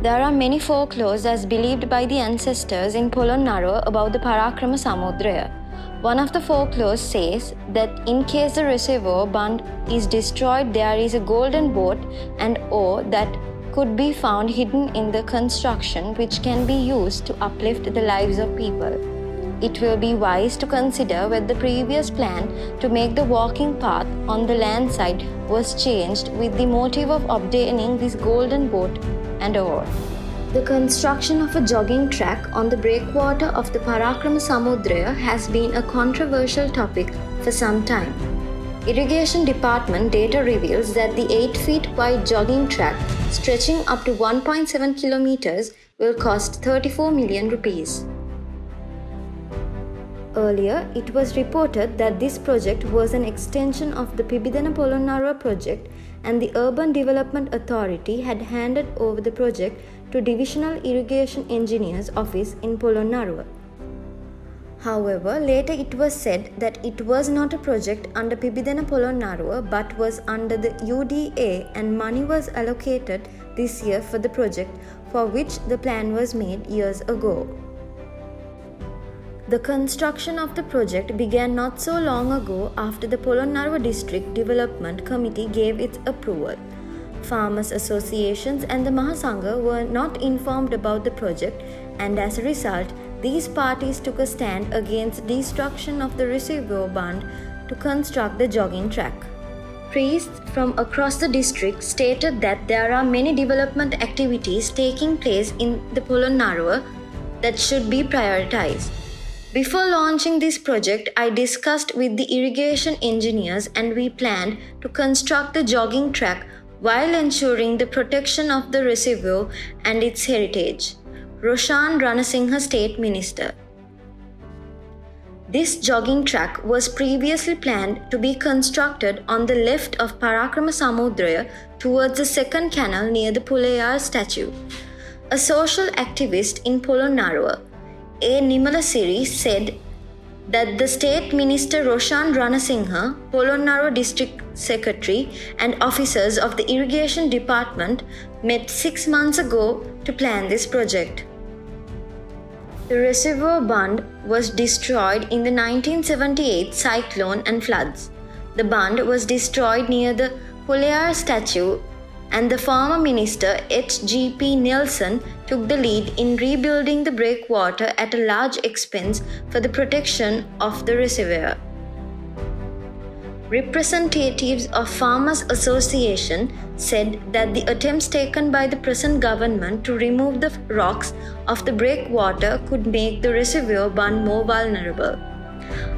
There are many folklores as believed by the ancestors in Polonnaruwa about the Parakrama Samudraya. One of the folklores says that in case the reservoir bund is destroyed, there is a golden boat and ore that could be found hidden in the construction, which can be used to uplift the lives of people. It will be wise to consider whether the previous plan to make the walking path on the land side was changed with the motive of obtaining this golden boat and ore. The construction of a jogging track on the breakwater of the Parakrama Samudraya has been a controversial topic for some time. Irrigation Department data reveals that the 8 feet wide jogging track stretching up to 1.7 kilometers will cost 34 million rupees. Earlier, it was reported that this project was an extension of the Pibidana Polonnaruwa project, and the Urban Development Authority had handed over the project to Divisional Irrigation Engineers Office in Polonnaruwa. However, later it was said that it was not a project under Pibidana Polonnaruwa but was under the UDA, and money was allocated this year for the project, for which the plan was made years ago. The construction of the project began not so long ago after the Polonnaruwa District Development Committee gave its approval. Farmers' associations and the Mahasangha were not informed about the project, and as a result, these parties took a stand against destruction of the reservoir bund to construct the jogging track. Priests from across the district stated that there are many development activities taking place in the Polonnaruwa that should be prioritized. Before launching this project, I discussed with the irrigation engineers and we planned to construct the jogging track while ensuring the protection of the reservoir and its heritage. Roshan Ranasinghe, State Minister. This jogging track was previously planned to be constructed on the left of Parakrama Samudraya towards the second canal near the Pulayar statue. A social activist in Polonnaruwa, A. Nimalasiri, said that the State Minister Roshan Ranasinghe, Polonnaruwa District Secretary and officers of the Irrigation Department met 6 months ago to plan this project. The reservoir bund was destroyed in the 1978 cyclone and floods. The bund was destroyed near the Pulayar statue, and the former minister H.G.P. Nelson took the lead in rebuilding the breakwater at a large expense for the protection of the reservoir. Representatives of Farmers Association said that the attempts taken by the present government to remove the rocks of the breakwater could make the reservoir bund more vulnerable.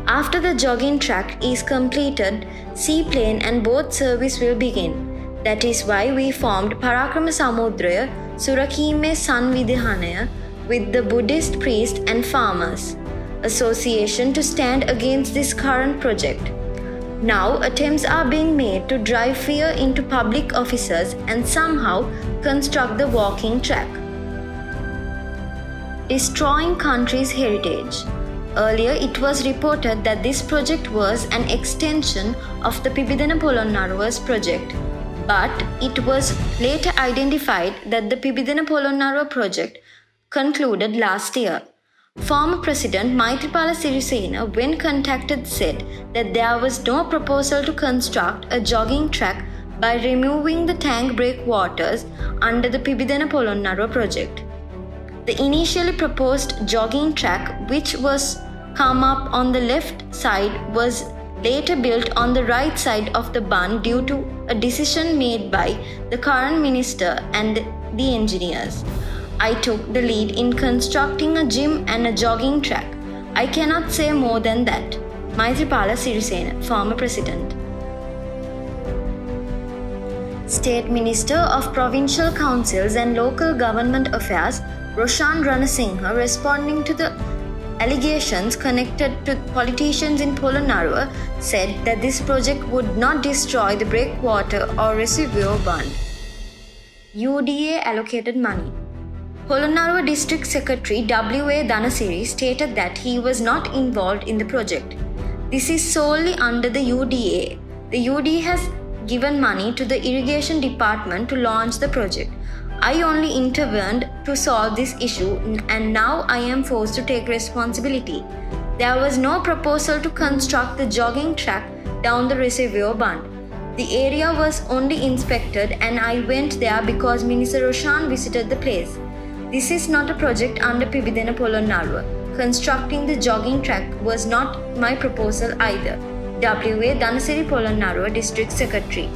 After the jogging track is completed, seaplane and boat service will begin. That is why we formed Parakrama Samudraya Surakime Sanvidhanaya with the Buddhist priest and farmers association to stand against this current project. Now attempts are being made to drive fear into public officers and somehow construct the walking track. Destroying country's heritage. Earlier it was reported that this project was an extension of the Pibidana Polonnaruwa's project, but it was later identified that the Pibidana Polonnaruwa project concluded last year. Former President Maithripala Sirisena, when contacted, said that there was no proposal to construct a jogging track by removing the tank breakwaters under the Pibidana Polonnaruwa project. The initially proposed jogging track, which was come up on the left side, was later built on the right side of the bund due to a decision made by the current minister and the engineers. I took the lead in constructing a gym and a jogging track. I cannot say more than that. Maithripala Sirisena, former president. State Minister of Provincial Councils and Local Government Affairs, Roshan Ranasinghe, responding to the allegations connected to politicians in Polonnaruwa, said that this project would not destroy the breakwater or reservoir bund. UDA allocated money. Polonnaruwa District Secretary W.A. Dhanasiri stated that he was not involved in the project. This is solely under the UDA. The UDA has given money to the Irrigation Department to launch the project. I only intervened to solve this issue and now I am forced to take responsibility. There was no proposal to construct the jogging track down the reservoir bund. The area was only inspected and I went there because Minister Roshan visited the place. This is not a project under Pibidena Polonnaruwa. Constructing the jogging track was not my proposal either. W.A. Dhanasiri Polonnaruwa District Secretary.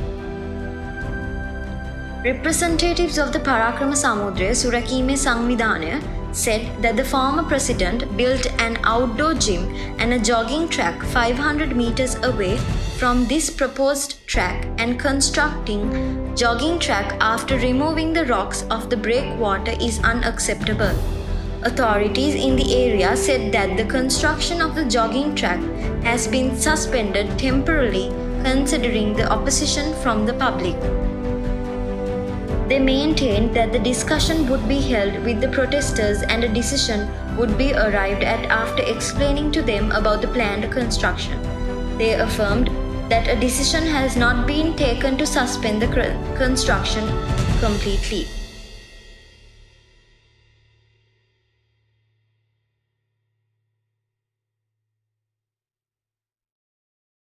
Representatives of the Parakrama Samudra Surakime Sangvidhanaya said that the former president built an outdoor gym and a jogging track 500 meters away from this proposed track and constructing jogging track after removing the rocks of the breakwater is unacceptable. Authorities in the area said that the construction of the jogging track has been suspended temporarily considering the opposition from the public. They maintained that the discussion would be held with the protesters and a decision would be arrived at after explaining to them about the planned construction. They affirmed that a decision has not been taken to suspend the construction completely.